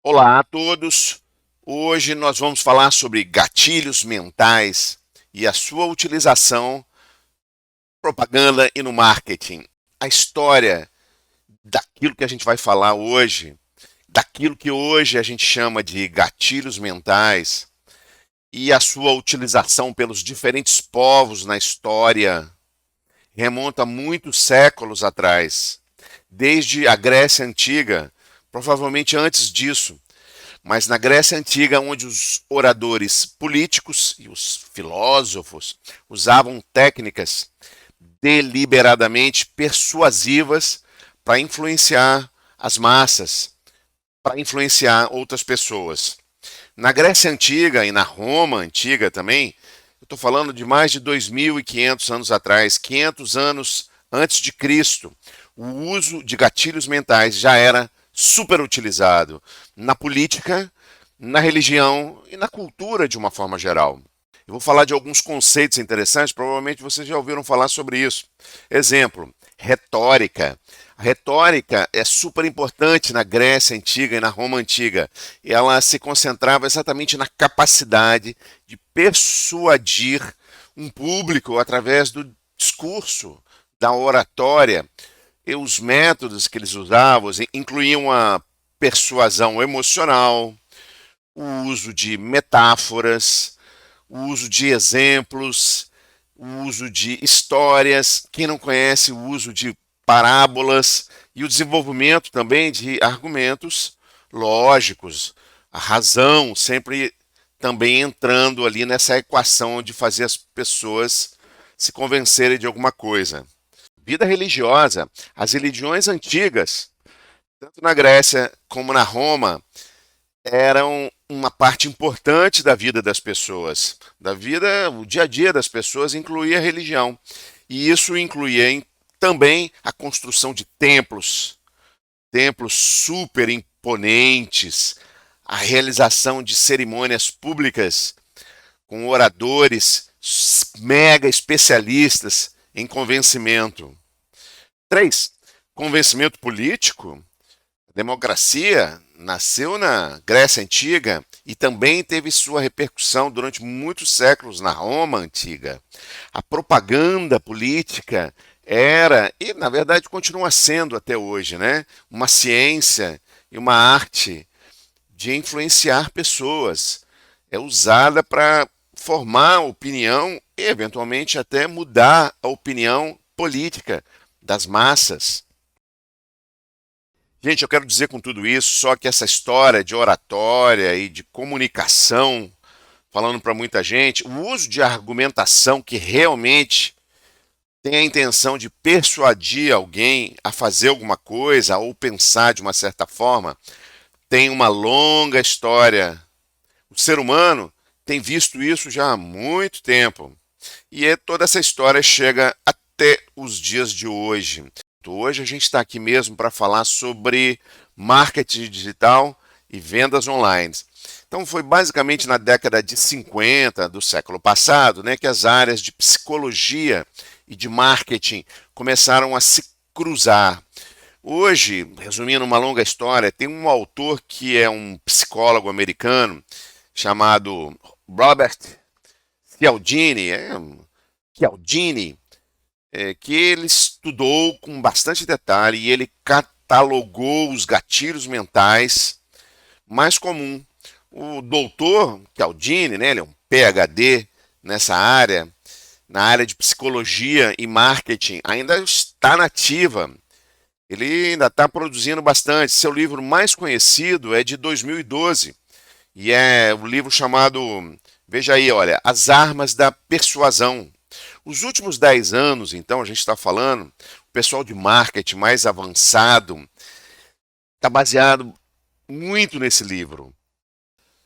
Olá a todos! Hoje nós vamos falar sobre gatilhos mentais e a sua utilização, propaganda e no marketing. A história daquilo que a gente vai falar hoje, daquilo que hoje a gente chama de gatilhos mentais e a sua utilização pelos diferentes povos na história, remonta muitos séculos atrás, desde a Grécia Antiga, provavelmente antes disso. Mas na Grécia Antiga, onde os oradores políticos e os filósofos usavam técnicas deliberadamente persuasivas para influenciar as massas, para influenciar outras pessoas. Na Grécia Antiga e na Roma Antiga também, eu estou falando de mais de 2.500 anos atrás, 500 anos antes de Cristo, o uso de gatilhos mentais já era super utilizado na política, na religião e na cultura de uma forma geral. Eu vou falar de alguns conceitos interessantes, provavelmente vocês já ouviram falar sobre isso. Exemplo, retórica. A retórica é super importante na Grécia Antiga e na Roma Antiga. Ela se concentrava exatamente na capacidade de persuadir um público através do discurso, da oratória. E os métodos que eles usavam incluíam a persuasão emocional, o uso de metáforas, o uso de exemplos, o uso de histórias, quem não conhece, o uso de parábolas e o desenvolvimento também de argumentos lógicos, a razão sempre também entrando ali nessa equação de fazer as pessoas se convencerem de alguma coisa. Vida religiosa, as religiões antigas, tanto na Grécia como na Roma, eram uma parte importante da vida das pessoas. Da vida, o dia a dia das pessoas incluía a religião. E isso incluía também a construção de templos, templos super imponentes, a realização de cerimônias públicas com oradores mega especialistas em convencimento. 3. Convencimento político. A democracia nasceu na Grécia Antiga e também teve sua repercussão durante muitos séculos na Roma Antiga. A propaganda política era, e na verdade continua sendo até hoje, né, uma ciência e uma arte de influenciar pessoas. É usada para formar opinião e, eventualmente, até mudar a opinião política das massas. Gente, eu quero dizer com tudo isso só que essa história de oratória e de comunicação, falando para muita gente, o uso de argumentação que realmente tem a intenção de persuadir alguém a fazer alguma coisa ou pensar de uma certa forma, tem uma longa história. O ser humano tem visto isso já há muito tempo. Toda essa história chega até os dias de hoje. Hoje a gente está aqui mesmo para falar sobre marketing digital e vendas online. Então foi basicamente na década de 50 do século passado, né, que as áreas de psicologia e de marketing começaram a se cruzar. Hoje, resumindo uma longa história, tem um autor que é um psicólogo americano chamado Robert Cialdini, Cialdini, que ele estudou com bastante detalhe e ele catalogou os gatilhos mentais mais comuns. O doutor Cialdini, né, ele é um PhD nessa área, na área de psicologia e marketing, ainda está nativa. Ele ainda está produzindo bastante. Seu livro mais conhecido é de 2012 e é o livro chamado, veja aí, olha, As Armas da Persuasão. Os últimos 10 anos, então, a gente está falando, o pessoal de marketing mais avançado está baseado muito nesse livro.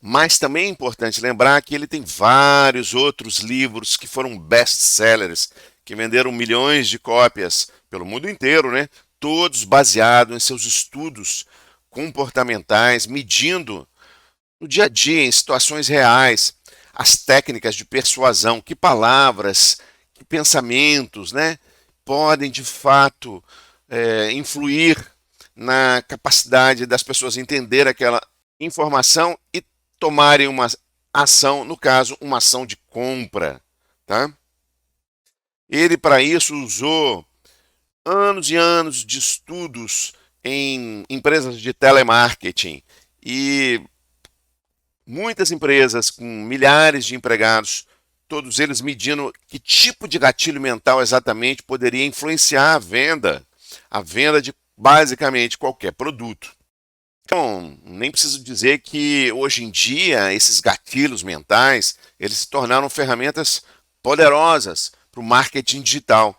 Mas também é importante lembrar que ele tem vários outros livros que foram best-sellers, que venderam milhões de cópias pelo mundo inteiro, né? Todos baseados em seus estudos comportamentais, medindo no dia a dia, em situações reais, as técnicas de persuasão, que palavras, que pensamentos, né, podem de fato influir na capacidade das pessoas entender informação e tomarem uma ação, no caso, uma ação de compra, tá? Ele, para isso, usou anos e anos de estudos em empresas de telemarketing e muitas empresas com milhares de empregados, todos eles medindo que tipo de gatilho mental exatamente poderia influenciar a venda de basicamente qualquer produto. Então, nem preciso dizer que hoje em dia esses gatilhos mentais, eles se tornaram ferramentas poderosas para o marketing digital.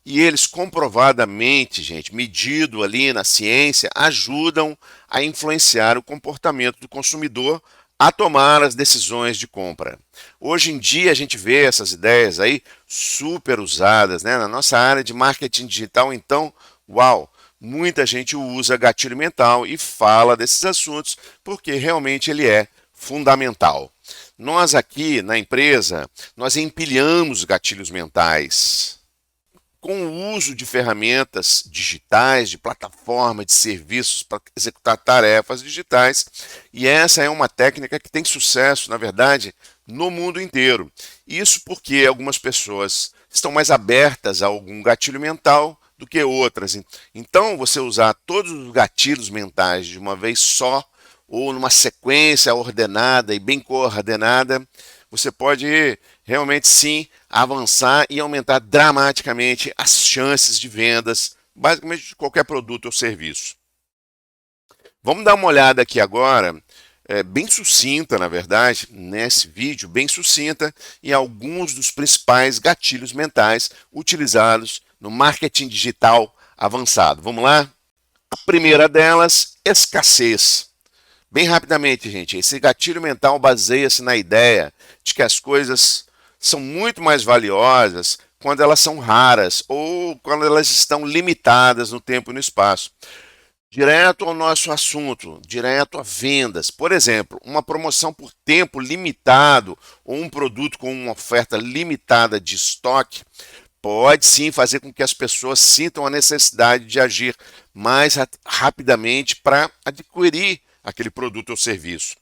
E eles comprovadamente, gente, medido ali na ciência, ajudam a influenciar o comportamento do consumidor a tomar as decisões de compra. Hoje em dia a gente vê essas ideias aí super usadas, né? Na nossa área de marketing digital, então, uau! Muita gente usa gatilho mental e fala desses assuntos porque realmente ele é fundamental. Nós aqui na empresa, nós empilhamos gatilhos mentais com o uso de ferramentas digitais, de plataforma, de serviços para executar tarefas digitais. E essa é uma técnica que tem sucesso, na verdade, no mundo inteiro. Isso porque algumas pessoas estão mais abertas a algum gatilho mental do que outras. Então, você usar todos os gatilhos mentais de uma vez só, ou numa sequência ordenada e bem coordenada, você pode realmente sim avançar e aumentar dramaticamente as chances de vendas, basicamente de qualquer produto ou serviço. Vamos dar uma olhada aqui agora, bem sucinta, na verdade, nesse vídeo, bem sucinta, em alguns dos principais gatilhos mentais utilizados no marketing digital avançado. Vamos lá? A primeira delas, escassez. Bem rapidamente, gente, esse gatilho mental baseia-se na ideia de que as coisas são muito mais valiosas quando elas são raras ou quando elas estão limitadas no tempo e no espaço. Direto ao nosso assunto, direto a vendas. Por exemplo, uma promoção por tempo limitado ou um produto com uma oferta limitada de estoque pode sim fazer com que as pessoas sintam a necessidade de agir mais rapidamente para adquirir aquele produto ou serviço.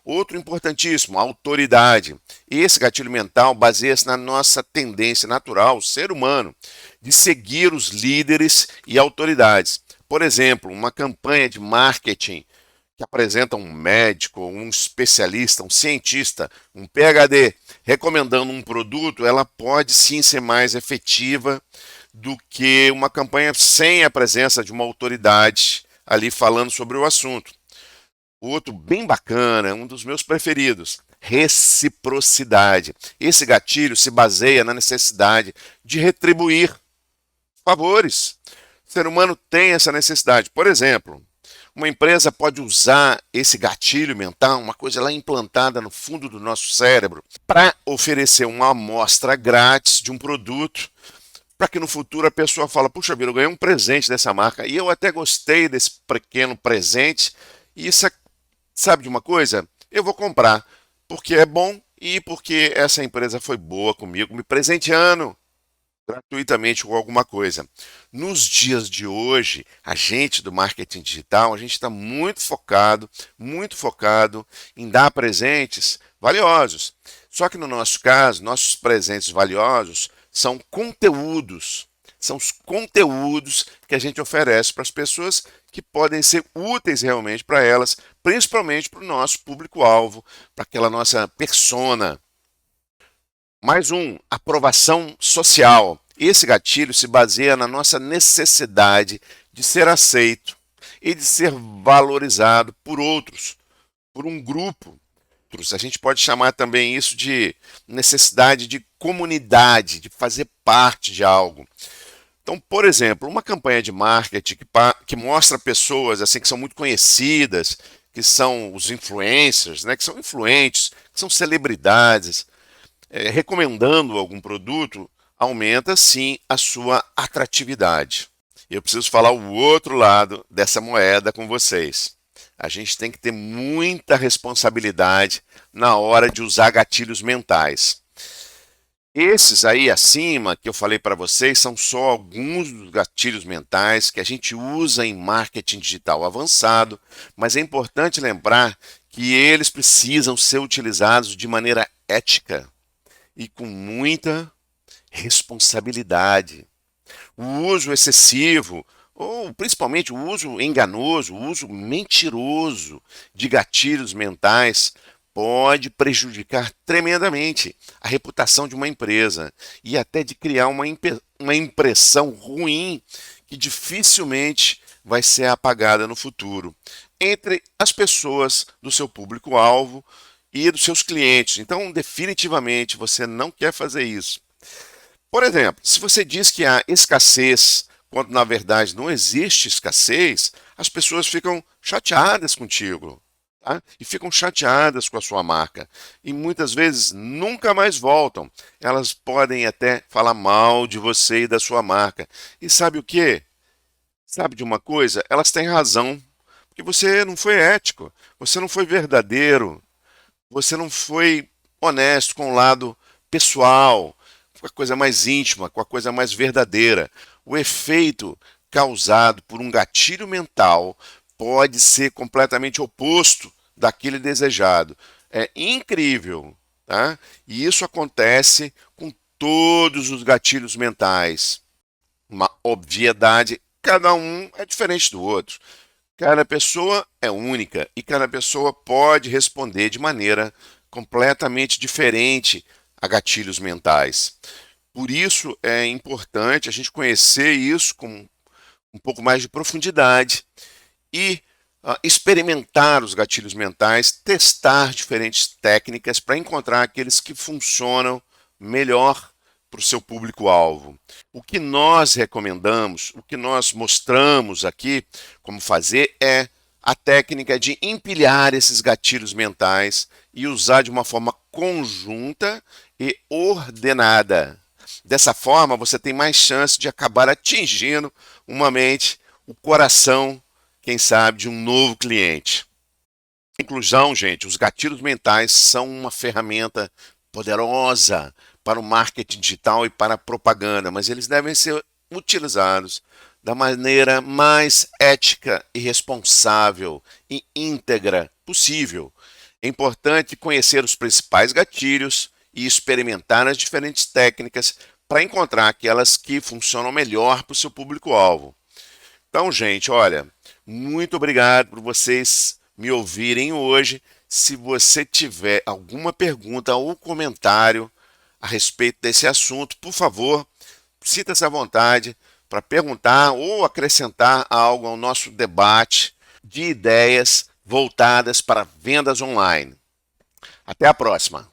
Outro importantíssimo, a autoridade. Esse gatilho mental baseia-se na nossa tendência natural, o ser humano, de seguir os líderes e autoridades. Por exemplo, uma campanha de marketing que apresenta um médico, um especialista, um cientista, um PhD, recomendando um produto, ela pode sim ser mais efetiva do que uma campanha sem a presença de uma autoridade ali falando sobre o assunto. Outro bem bacana, um dos meus preferidos, reciprocidade. Esse gatilho se baseia na necessidade de retribuir favores. O ser humano tem essa necessidade. Por exemplo, uma empresa pode usar esse gatilho mental, uma coisa lá implantada no fundo do nosso cérebro, para oferecer uma amostra grátis de um produto, para que no futuro a pessoa fale, puxa vida, eu ganhei um presente dessa marca e eu até gostei desse pequeno presente e isso é, sabe de uma coisa? Eu vou comprar, porque é bom e porque essa empresa foi boa comigo, me presenteando gratuitamente com alguma coisa. Nos dias de hoje, a gente do marketing digital, a gente está muito focado em dar presentes valiosos. Só que no nosso caso, nossos presentes valiosos são conteúdos. São os conteúdos que a gente oferece para as pessoas que podem ser úteis realmente para elas, principalmente para o nosso público-alvo, para aquela nossa persona. Mais um, aprovação social. Esse gatilho se baseia na nossa necessidade de ser aceito e de ser valorizado por outros, por um grupo. A gente pode chamar também isso de necessidade de comunidade, de fazer parte de algo. Então, por exemplo, uma campanha de marketing que mostra pessoas assim que são muito conhecidas, que são os influencers, né, que são influentes, que são celebridades, recomendando algum produto, aumenta sim a sua atratividade. Eu preciso falar o outro lado dessa moeda com vocês. A gente tem que ter muita responsabilidade na hora de usar gatilhos mentais. Esses aí acima que eu falei para vocês são só alguns dos gatilhos mentais que a gente usa em marketing digital avançado, mas é importante lembrar que eles precisam ser utilizados de maneira ética e com muita responsabilidade. O uso excessivo, ou principalmente o uso enganoso, o uso mentiroso de gatilhos mentais, pode prejudicar tremendamente a reputação de uma empresa e até de criar uma impressão ruim que dificilmente vai ser apagada no futuro entre as pessoas do seu público-alvo e dos seus clientes. Então, definitivamente, você não quer fazer isso. Por exemplo, se você diz que há escassez, quando na verdade não existe escassez, as pessoas ficam chateadas contigo, tá? E ficam chateadas com a sua marca. E muitas vezes nunca mais voltam. Elas podem até falar mal de você e da sua marca. E sabe o que? Sabe de uma coisa? Elas têm razão. Porque você não foi ético, você não foi verdadeiro, você não foi honesto com o lado pessoal, com a coisa mais íntima, com a coisa mais verdadeira. O efeito causado por um gatilho mental pode ser completamente oposto daquele desejado. É incrível, tá? E isso acontece com todos os gatilhos mentais. Uma obviedade, cada um é diferente do outro. Cada pessoa é única e cada pessoa pode responder de maneira completamente diferente a gatilhos mentais. Por isso é importante a gente conhecer isso com um pouco mais de profundidade e experimentar os gatilhos mentais, testar diferentes técnicas para encontrar aqueles que funcionam melhor para o seu público-alvo. O que nós recomendamos, o que nós mostramos aqui como fazer é a técnica de empilhar esses gatilhos mentais e usar de uma forma conjunta e ordenada. Dessa forma, você tem mais chance de acabar atingindo uma mente, o coração, quem sabe, de um novo cliente. Inclusão, gente, os gatilhos mentais são uma ferramenta poderosa para o marketing digital e para a propaganda, mas eles devem ser utilizados da maneira mais ética e responsável e íntegra possível. É importante conhecer os principais gatilhos e experimentar as diferentes técnicas para encontrar aquelas que funcionam melhor para o seu público-alvo. Então, gente, olha, muito obrigado por vocês me ouvirem hoje. Se você tiver alguma pergunta ou comentário a respeito desse assunto, por favor, sinta-se à vontade para perguntar ou acrescentar algo ao nosso debate de ideias voltadas para vendas online. Até a próxima!